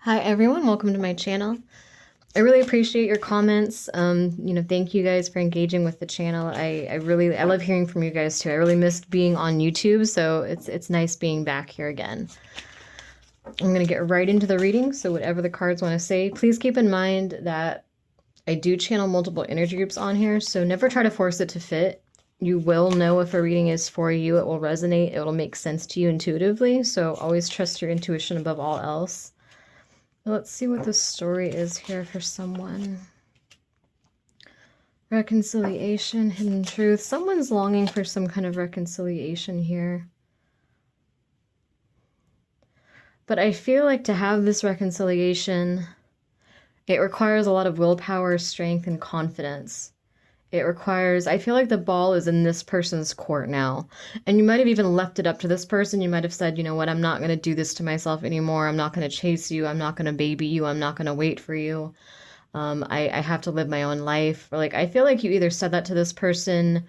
Hi everyone, welcome to my channel. I really appreciate your comments. Thank you guys for engaging with the channel. I love hearing from you guys too. I really missed being on YouTube, so it's nice being back here again. I'm gonna get right into the reading, so whatever the cards want to say, please keep in mind that I do channel multiple energy groups on here, so never try to force it to fit. You will know if a reading is for you, it will resonate, it will make sense to you intuitively, so always trust your intuition above all else. Let's see what the story is here for someone. Reconciliation, hidden truth. Someone's longing for some kind of reconciliation here. But I feel like to have this reconciliation, it requires a lot of willpower, strength, and confidence. It requires, I feel like the ball is in this person's court now. And you might have even left it up to this person. You might have said, you know what, I'm not going to do this to myself anymore. I'm not going to chase you. I'm not going to baby you. I'm not going to wait for you. I have to live my own life. Or like, I feel like you either said that to this person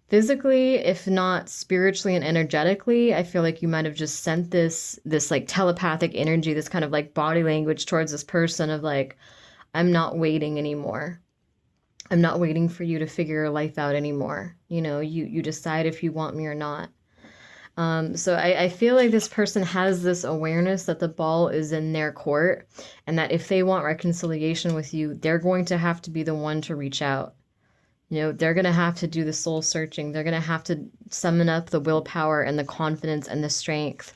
physically, if not spiritually and energetically. I feel like you might have just sent this like telepathic energy, this kind of like body language towards this person of like, I'm not waiting anymore. I'm not waiting for you to figure your life out anymore. You know, you decide if you want me or not. So I feel like this person has this awareness that the ball is in their court and that if they want reconciliation with you, they're going to have to be the one to reach out. You know, they're going to have to do the soul searching. They're going to have to summon up the willpower and the confidence and the strength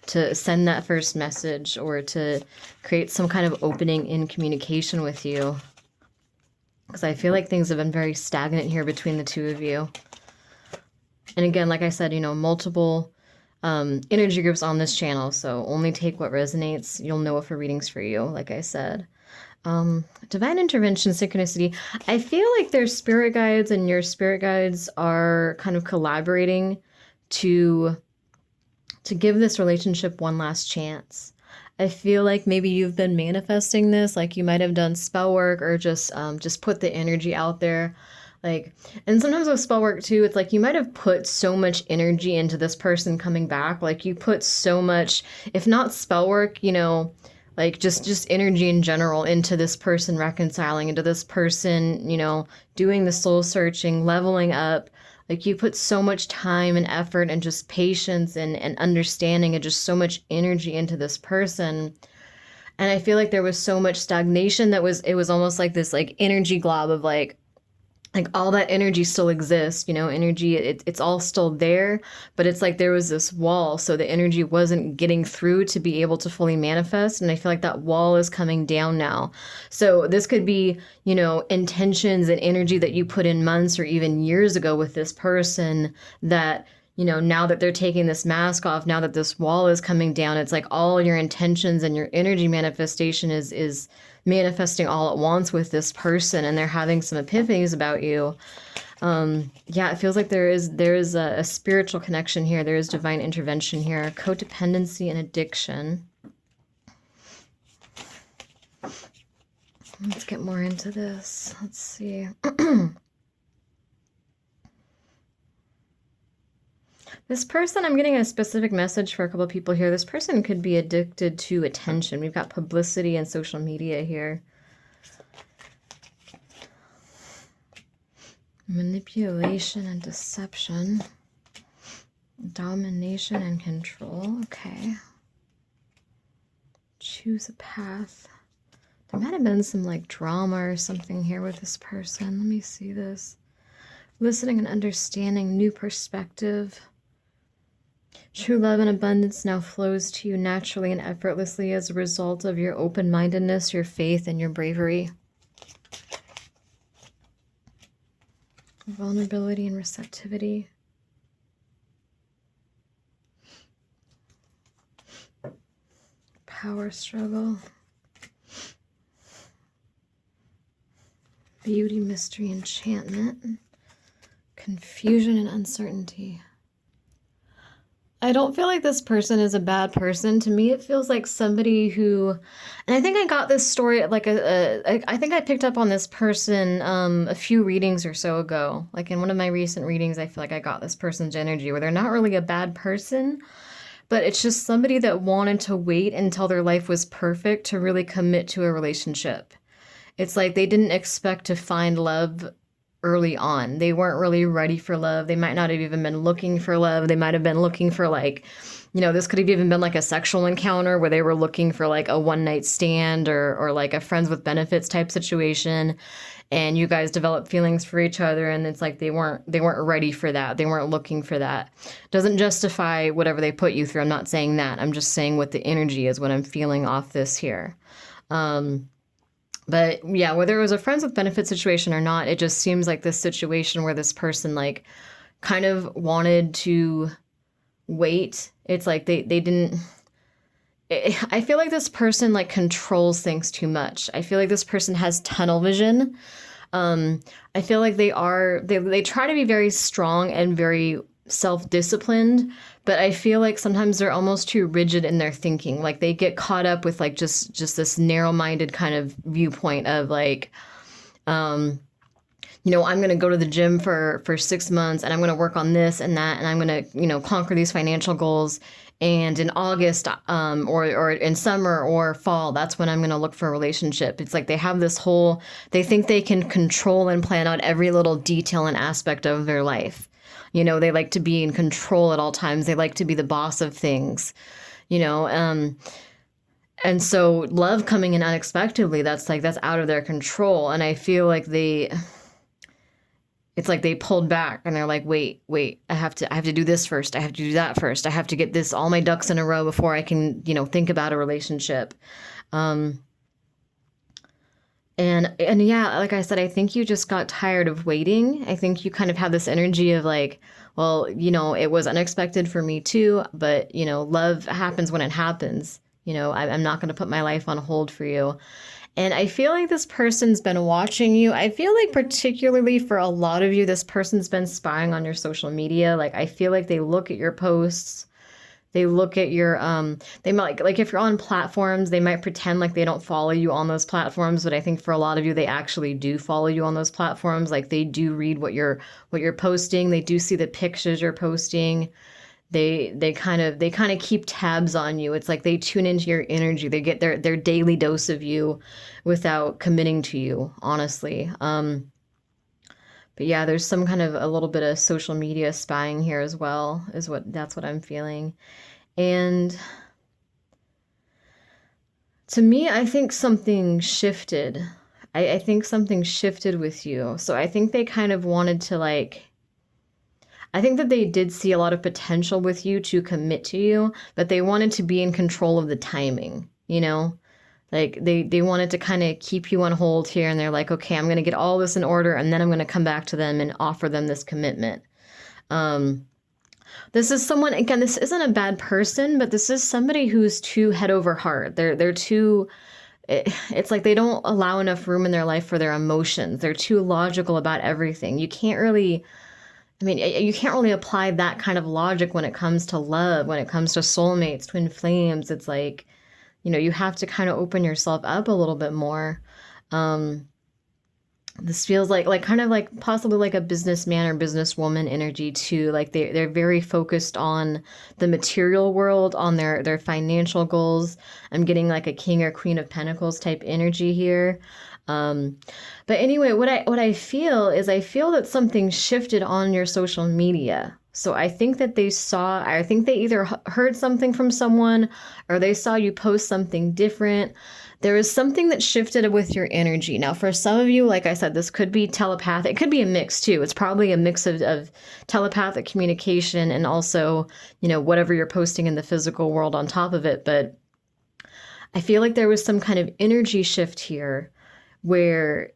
to send that first message or to create some kind of opening in communication with you. Because I feel like things have been very stagnant here between the two of you. And again, like I said, you know, multiple energy groups on this channel, so only take what resonates. You'll know if a reading's for you, like I said. Divine intervention, synchronicity. I feel like their spirit guides and your spirit guides are kind of collaborating to give this relationship one last chance. I feel like maybe you've been manifesting this, like you might have done spell work or just put the energy out there. Like, and sometimes with spell work too, it's like you might have put so much energy into this person coming back. Like you put so much, if not spell work, you know, like just energy in general into this person reconciling, into this person, you know, doing the soul searching, leveling up. Like you put so much time and effort and just patience and understanding and just so much energy into this person. And I feel like there was so much stagnation that it was almost like this like energy glob of like all that energy still exists, you know, energy, it's all still there, but it's like there was this wall, so the energy wasn't getting through to be able to fully manifest, and I feel like that wall is coming down now. So this could be, you know, intentions and energy that you put in months or even years ago with this person that, you know, now that they're taking this mask off, now that this wall is coming down, it's like all your intentions and your energy manifestation is manifesting all at once with this person, and they're having some epiphanies about you. Yeah, it feels like there is a spiritual connection here. There is divine intervention here. Codependency and addiction. Let's get more into this. Let's see. This person, I'm getting a specific message for a couple of people here. This person could be addicted to attention. We've got publicity and social media here. Manipulation and deception. Domination and control. Okay. Choose a path. There might have been some like drama or something here with this person. Let me see this. Listening and understanding, new perspective. True love and abundance now flows to you naturally and effortlessly as a result of your open-mindedness, your faith, and your bravery. Vulnerability and receptivity. Power struggle. Beauty, mystery, enchantment. Confusion and uncertainty. I don't feel like this person is a bad person. To me, it feels like somebody who, and I think I got this story like I think I picked up on this person a few readings or so ago. Like in one of my recent readings, I feel like I got this person's energy where they're not really a bad person, but it's just somebody that wanted to wait until their life was perfect to really commit to a relationship. It's like they didn't expect to find love early on. They weren't really ready for love. They might not have even been looking for love. They might have been looking for like, this could have even been like a sexual encounter where they were looking for like a one night stand or like a friends with benefits type situation. And you guys developed feelings for each other, and it's like they weren't ready for that. They weren't looking for that. Doesn't justify whatever they put you through. I'm not saying that. I'm just saying what the energy is, what I'm feeling off this here. But yeah, whether it was a friends with benefits situation or not, it just seems like this situation where this person like kind of wanted to wait. It's like they didn't. I feel like this person like controls things too much. I feel like this person has tunnel vision. I feel like they try to be very strong and very self-disciplined, but I feel like sometimes they're almost too rigid in their thinking. Like they get caught up with like just this narrow-minded kind of viewpoint of like, I'm going to go to the gym for 6 months and I'm going to work on this and that and I'm going to, conquer these financial goals. And in August, or in summer or fall, that's when I'm going to look for a relationship. It's like they think they can control and plan out every little detail and aspect of their life. They like to be in control at all times. They like to be the boss of things, and so love coming in unexpectedly, that's out of their control. And I feel like it's like they pulled back and they're like, wait, I have to do this first. I have to do that first. I have to get all my ducks in a row before I can, think about a relationship. And yeah, like I said, I think you just got tired of waiting. I think you kind of had this energy of like, well, it was unexpected for me too, but love happens when it happens. I'm not going to put my life on hold for you. And I feel like this person's been watching you. I feel like particularly for a lot of you, this person's been spying on your social media. Like I feel like they look at your posts. They look at your, they might, like if you're on platforms, they might pretend like they don't follow you on those platforms. But I think for a lot of you, they actually do follow you on those platforms. Like they do read what you're posting. They do see the pictures you're posting. They kind of keep tabs on you. It's like they tune into your energy. They get their daily dose of you without committing to you, honestly. But yeah, there's some kind of a little bit of social media spying here as well, that's what I'm feeling. And to me, I think something shifted. I think something shifted with you. So I think they kind of wanted to I think that they did see a lot of potential with you to commit to you, but they wanted to be in control of the timing, Like they wanted to kind of keep you on hold here, and they're like, okay, I'm going to get all this in order, and then I'm going to come back to them and offer them this commitment. This is someone, again, this isn't a bad person, but this is somebody who's too head over heart. They're too, it's like they don't allow enough room in their life for their emotions. They're too logical about everything. You can't really apply that kind of logic when it comes to love, when it comes to soulmates, twin flames. It's like, you have to kind of open yourself up a little bit more. This feels like kind of like possibly like a businessman or businesswoman energy too. Like they're very focused on the material world, on their financial goals. I'm getting like a king or queen of pentacles type energy here. But anyway, what I feel is I feel that something shifted on your social media. So I think that I think they either heard something from someone or they saw you post something different. There is something that shifted with your energy. Now, for some of you, like I said, this could be telepathic. It could be a mix too. It's probably a mix of telepathic communication and also, whatever you're posting in the physical world on top of it. But I feel like there was some kind of energy shift here where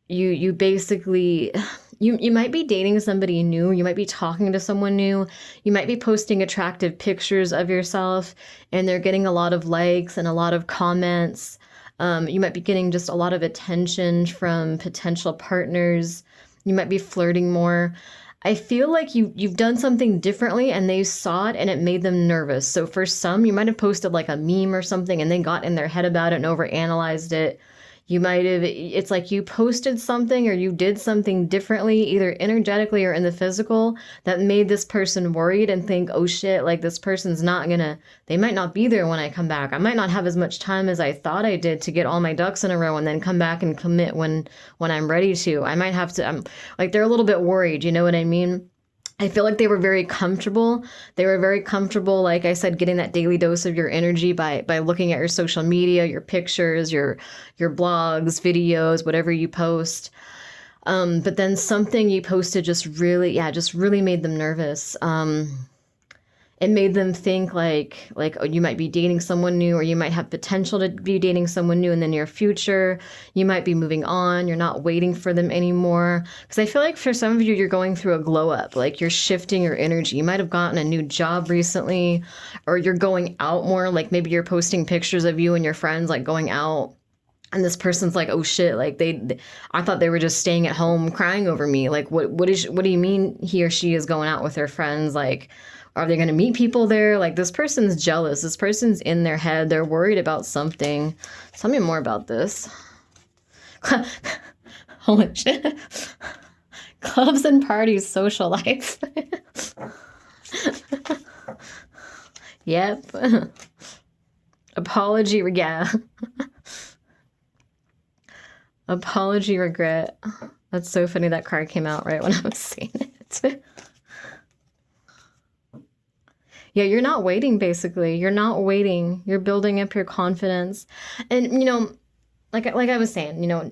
you basically, you might be dating somebody new, you might be talking to someone new, you might be posting attractive pictures of yourself and they're getting a lot of likes and a lot of comments. You might be getting just a lot of attention from potential partners. You might be flirting more. I feel like you've done something differently and they saw it and it made them nervous. So for some, you might have posted like a meme or something and they got in their head about it and overanalyzed it. You might have, it's like you posted something or you did something differently, either energetically or in the physical, that made this person worried and think, oh shit, like this person's not gonna, they might not be there when I come back. I might not have as much time as I thought I did to get all my ducks in a row and then come back and commit when I'm ready to. I might have to, I'm like, they're a little bit worried, you know what I mean? I feel like they were very comfortable. They were very comfortable, like I said, getting that daily dose of your energy by looking at your social media, your pictures, your blogs, videos, whatever you post. But then something you posted just really, yeah, just really made them nervous. It made them think like oh, you might be dating someone new, or you might have potential to be dating someone new in the near future. You might be moving on. You're not waiting for them anymore. Because I feel like for some of you, you're going through a glow up. Like you're shifting your energy. You might have gotten a new job recently, or you're going out more. Like maybe you're posting pictures of you and your friends like going out. And this person's like, oh shit, like I thought they were just staying at home crying over me. Like, what do you mean he or she is going out with their friends? Like, are they going to meet people there? Like, this person's jealous. This person's in their head. They're worried about something. Tell me more about this. Holy shit. Clubs and parties, social life. Yep. Apology, yeah. Apology, regret. That's so funny that card came out right when I was saying it. Yeah, you're not waiting, basically. You're not waiting. You're building up your confidence. And, you know, like I was saying, you know,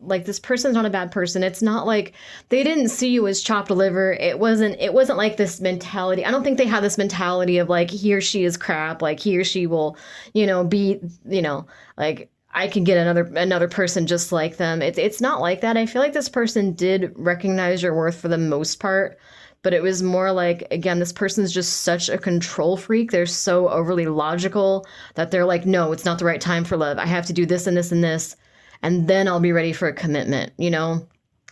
like this person's not a bad person. It's not like they didn't see you as chopped liver. It wasn't like this mentality. I don't think they have this mentality of like he or she is crap, like he or she will, you know, be, you know, like I can get another person just like them. It's not like that. I feel like this person did recognize your worth for the most part, but it was more like, again, this person's just such a control freak. They're so overly logical that they're like, no, it's not the right time for love. I have to do this and this and this, and then I'll be ready for a commitment, you know?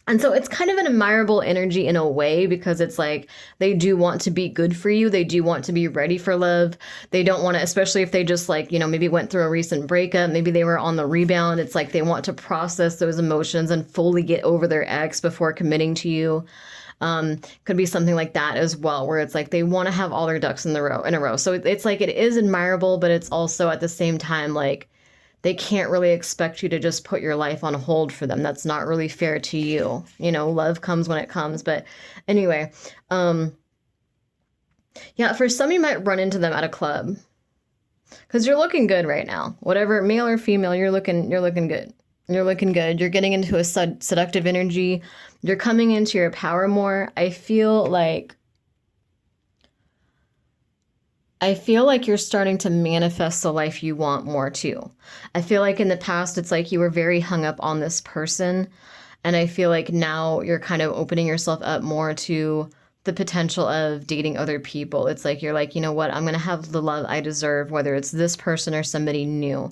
And so it's kind of an admirable energy in a way, because it's like they do want to be good for you. They do want to be ready for love. They don't want to, especially if they just like, you know, maybe went through a recent breakup. Maybe they were on the rebound. It's like they want to process those emotions and fully get over their ex before committing to you. Could be something like that as well, where it's like they want to have all their ducks in a row. So it's like it is admirable, but it's also at the same time like they can't really expect you to just put your life on hold for them. That's not really fair to you. You know, love comes when it comes. But anyway, yeah, for some you might run into them at a club because you're looking good right now. Whatever, male or female, you're looking good. You're looking good. You're getting into a seductive energy. You're coming into your power more. I feel like you're starting to manifest the life you want more too. I feel like in the past, it's like you were very hung up on this person. And I feel like now you're kind of opening yourself up more to the potential of dating other people. It's like, you're like, you know what? I'm going to have the love I deserve, whether it's this person or somebody new.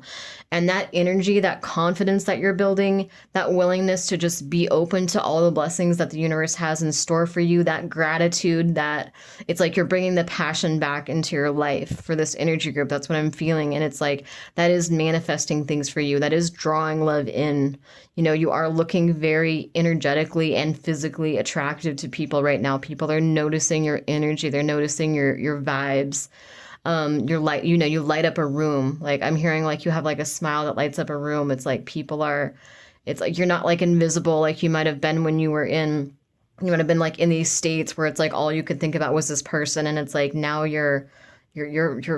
And that energy, that confidence that you're building, that willingness to just be open to all the blessings that the universe has in store for you, that gratitude, that it's like you're bringing the passion back into your life for this energy group. That's what I'm feeling. And it's like, that is manifesting things for you. That is drawing love in. You know, you are looking very energetically and physically attractive to people right now. People are noticing your energy. They're noticing your vibes. Your light, you know, you light up a room. Like I'm hearing like you have like a smile that lights up a room. It's like it's like you're not like invisible like you might have been when you might have been like in these states where it's like all you could think about was this person. And it's like now you're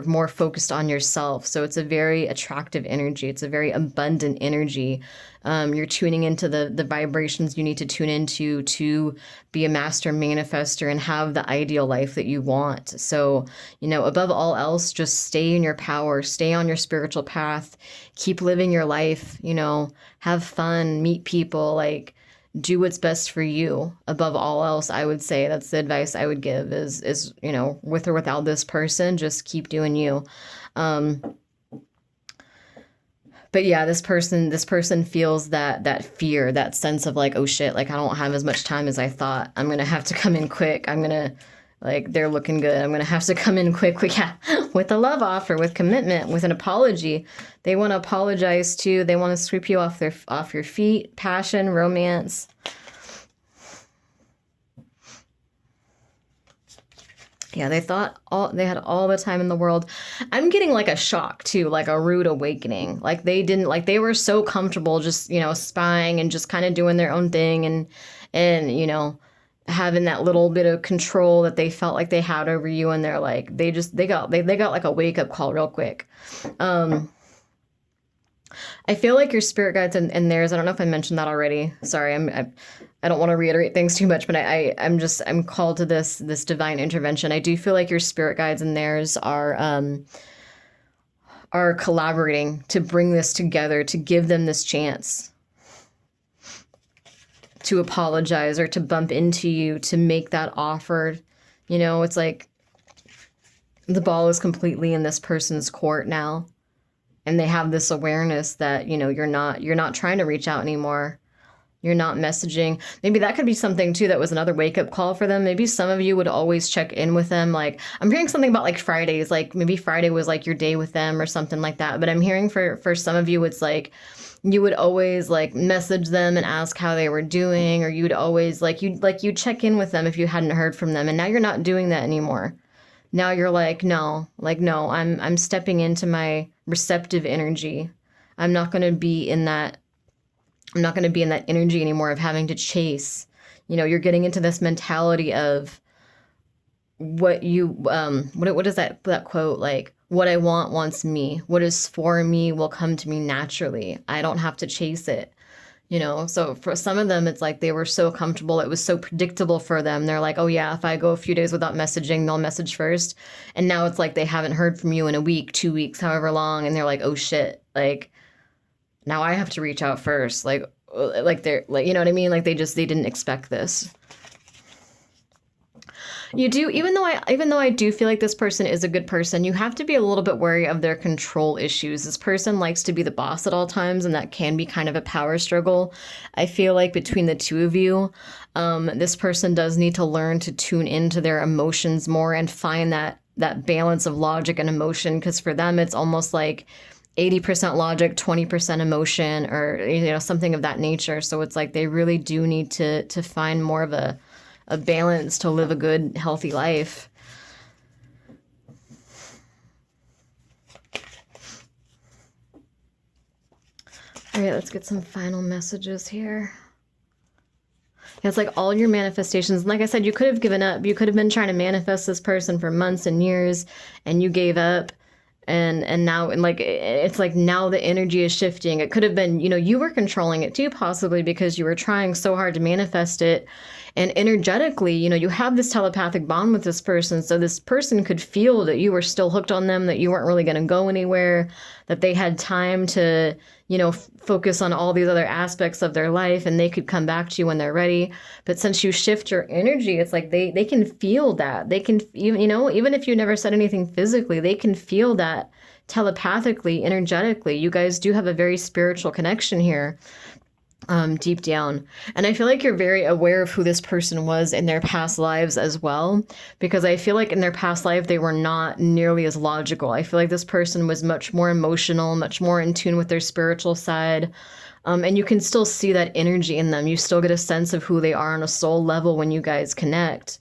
more focused on yourself. So it's a very attractive energy. It's a very abundant energy. You're tuning into the vibrations you need to tune into to be a master manifester and have the ideal life that you want. So, you know, above all else, just stay in your power, stay on your spiritual path, keep living your life, you know, have fun, meet people, like do what's best for you. Above all else, I would say that's the advice I would give is, you know, with or without this person, just keep doing you. But yeah, this person feels that fear, that sense of like, oh shit, like I don't have as much time as I thought. I'm going to have to come in quick. I'm going to Like, they're looking good. I'm going to have to come in quick, yeah, with a love offer, with commitment, with an apology. They want to apologize too. They want to sweep you off your feet. Passion, romance. Yeah, they had all the time in the world. I'm getting like a shock too, like a rude awakening. Like they were so comfortable just, spying and just kind of doing their own thing and having that little bit of control that they felt like they had over you, and they're like they got like a wake up call real quick. I feel like your spirit guides and theirs, I don't know if I mentioned that already. Sorry, I don't want to reiterate things too much, but I'm called to this divine intervention. I do feel like your spirit guides and theirs are collaborating to bring this together, to give them this chance to apologize or to bump into you, to make that offer. It's like the ball is completely in this person's court now. And they have this awareness that, you're not trying to reach out anymore. You're not messaging. Maybe that could be something too that was another wake-up call for them. Maybe some of you would always check in with them. Like, I'm hearing something about like Fridays, like maybe Friday was like your day with them or something like that. But I'm hearing for some of you, it's like you would always like message them and ask how they were doing, or you'd always you'd check in with them if you hadn't heard from them. And now you're not doing that anymore. Now you're like, no, I'm stepping into my receptive energy. I'm not going to be in that energy anymore of having to chase. You're getting into this mentality of what you, what is that quote? Like, what I want wants me. What is for me will come to me naturally. I don't have to chase it. So for some of them, it's like they were so comfortable. It was so predictable for them. They're like, oh yeah, if I go a few days without messaging, they'll message first. And now it's like they haven't heard from you in a week, 2 weeks, however long. And they're like, oh shit, like now I have to reach out first. Like they're like, you know what I mean? Like they didn't expect this. You do, even though I do feel like this person is a good person, you have to be a little bit wary of their control issues. This person likes to be the boss at all times, and that can be kind of a power struggle. I feel like between the two of you, this person does need to learn to tune into their emotions more and find that balance of logic and emotion, because for them it's almost like 80% logic, 20% emotion, or something of that nature. So it's like they really do need to find more of a balance to live a good, healthy life. All right, let's get some final messages here. It's like all your manifestations. And like I said, you could have given up. You could have been trying to manifest this person for months and years, and you gave up. And now, and like, it's like now the energy is shifting. It could have been, you were controlling it too, possibly because you were trying so hard to manifest it. And energetically, you have this telepathic bond with this person. So this person could feel that you were still hooked on them, that you weren't really going to go anywhere, that they had time to, focus on all these other aspects of their life, and they could come back to you when they're ready. But since you shift your energy, it's like they can feel that. They can, even if you never said anything physically, they can feel that telepathically, energetically. You guys do have a very spiritual connection here. Deep down. And I feel like you're very aware of who this person was in their past lives as well, because I feel like in their past life, they were not nearly as logical. I feel like this person was much more emotional, much more in tune with their spiritual side. And you can still see that energy in them. You still get a sense of who they are on a soul level when you guys connect,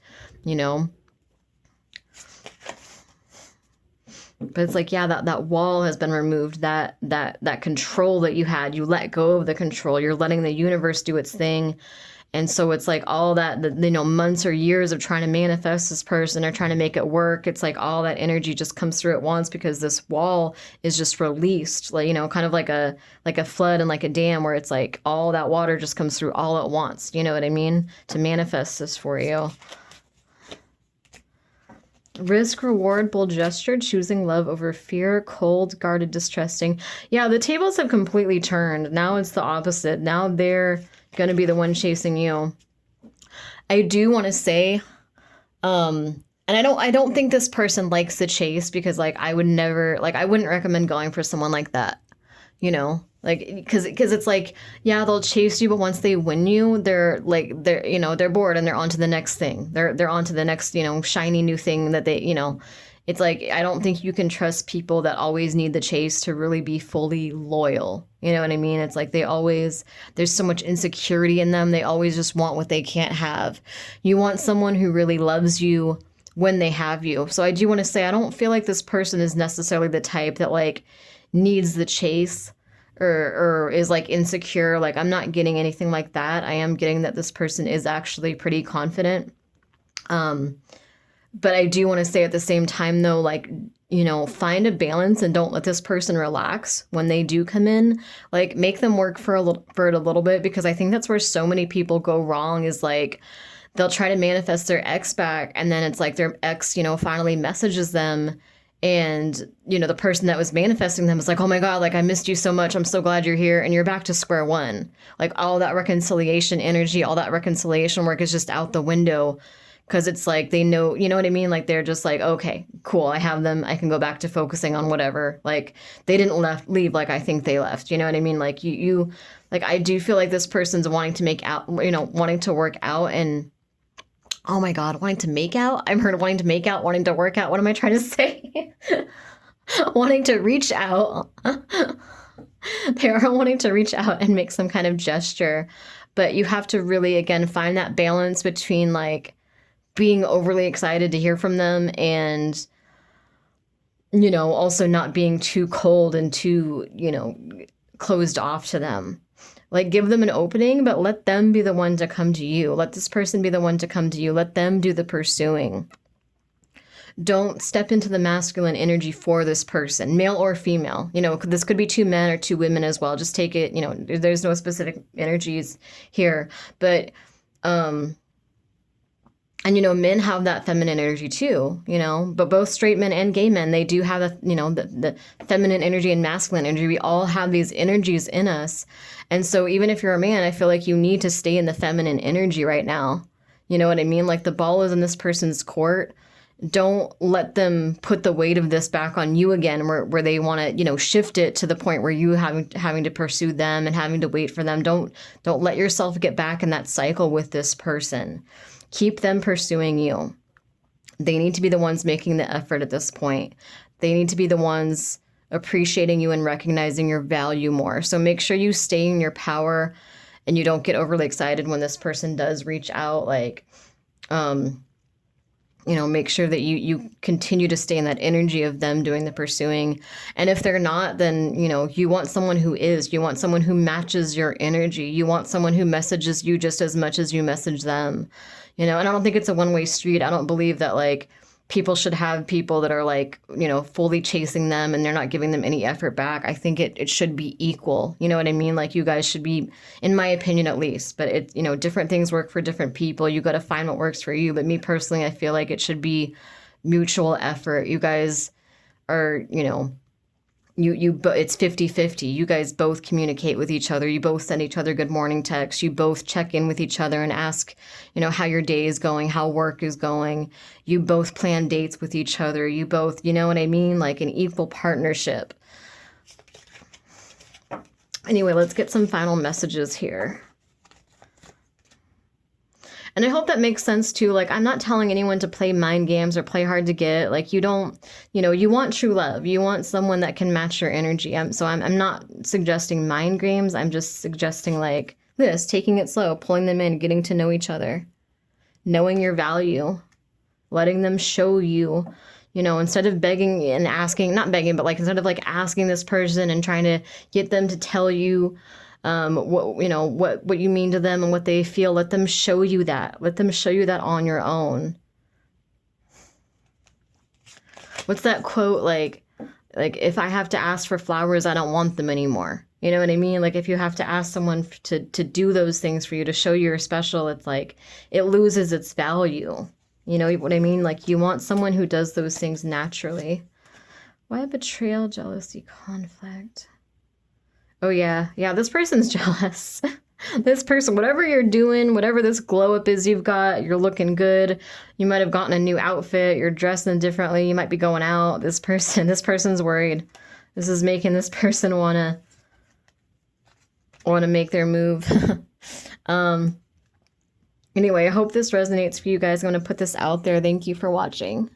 But it's like, yeah, that wall has been removed, that control that you had, you let go of the control. You're letting the universe do its thing. And so it's like all that, months or years of trying to manifest this person or trying to make it work. It's like all that energy just comes through at once because this wall is just released, like, kind of like a flood and like a dam, where it's like all that water just comes through all at once. You know what I mean? To manifest this for you. Risk, reward, bold gesture, choosing love over fear, cold, guarded, distrusting. Yeah, the tables have completely turned. Now it's the opposite. Now they're going to be the one chasing you. I do want to say, and I don't think this person likes the chase, because like I wouldn't recommend going for someone like that. Like, because it's like, yeah, they'll chase you, but once they win you, they're bored and they're on to the next thing. They're on to the next, shiny new thing that it's like, I don't think you can trust people that always need the chase to really be fully loyal. You know what I mean? It's like there's so much insecurity in them. They always just want what they can't have. You want someone who really loves you when they have you. So I do want to say, I don't feel like this person is necessarily the type that like needs the chase or is like insecure. Like, I'm not getting anything like that. I am getting that this person is actually pretty confident. But I do want to say at the same time, though, like, find a balance and don't let this person relax when they do come in. Like, make them work for it a little bit, because I think that's where so many people go wrong, is like they'll try to manifest their ex back, and then it's like their ex, finally messages them, and the person that was manifesting them is like, oh my God, like, I missed you so much, I'm so glad you're here, and you're back to square one. Like, all that reconciliation energy, all that reconciliation work is just out the window, because it's like they know, you know what I mean? Like, they're just like, okay, cool, I have them, I can go back to focusing on whatever. Like, they didn't leave like I think they left, you know what I mean? Like, you like, I do feel like this person's wanting to make out, wanting to work out, and oh my God, wanting to make out? I've heard of wanting to make out, wanting to work out. What am I trying to say? Wanting to reach out. They are wanting to reach out and make some kind of gesture. But you have to really, again, find that balance between like being overly excited to hear from them and, also not being too cold and too, closed off to them. Like, give them an opening, but let them be the one to come to you. Let this person be the one to come to you. Let them do the pursuing. Don't step into the masculine energy for this person, male or female. This could be 2 men or 2 women as well. Just take it, there's no specific energies here. But, and, men have that feminine energy too, but both straight men and gay men, they do have the feminine energy and masculine energy. We all have these energies in us. And so even if you're a man, I feel like you need to stay in the feminine energy right now. You know what I mean? Like, the ball is in this person's court. Don't let them put the weight of this back on you again, where they want to, shift it to the point where you having to pursue them and having to wait for them. Don't let yourself get back in that cycle with this person. Keep them pursuing you. They need to be the ones making the effort at this point. They need to be the ones appreciating you and recognizing your value more. So make sure you stay in your power and you don't get overly excited when this person does reach out. Like, make sure that you continue to stay in that energy of them doing the pursuing. And if they're not, then, you want someone who is. You want someone who matches your energy. You want someone who messages you just as much as you message them. And I don't think it's a one-way street. I don't believe that, like, people should have people that are, like, fully chasing them and they're not giving them any effort back. I think it should be equal. You know what I mean? Like, you guys should be, in my opinion at least, but it, different ththings work for different people. You got to find what works for you. But me personally, I feel like it should be mutual effort. You guys are, it's 50-50. You guys both communicate with each other. You both send each other good morning texts. You both check in with each other and ask, how your day is going, how work is going. You both plan dates with each other. You both, you know what I mean? Like, an equal partnership. Anyway, let's get some final messages here. And I hope that makes sense too. Like, I'm not telling anyone to play mind games or play hard to get. Like, you don't, you want true love. You want someone that can match your energy. I'm not suggesting mind games. I'm just suggesting, like, this, taking it slow, pulling them in, getting to know each other, knowing your value, letting them show you, instead of begging and asking, not begging, but like, instead of like asking this person and trying to get them to tell you, what you mean to them and what they feel. Let them show you that. Let them show you that on your own. What's that quote? Like, if I have to ask for flowers, I don't want them anymore. You know what I mean? Like, if you have to ask someone to do those things for you, to show you're special, it's like, it loses its value. You know what I mean? Like, you want someone who does those things naturally. Why betrayal, jealousy, conflict? Oh, yeah. Yeah, this person's jealous. This person, whatever you're doing, whatever this glow up is you've got, you're looking good. You might have gotten a new outfit. You're dressing differently. You might be going out. This person's worried. This is making this person want to want to make their move. um, anyway, I hope this resonates for you guys. I'm going to put this out there. Thank you for watching.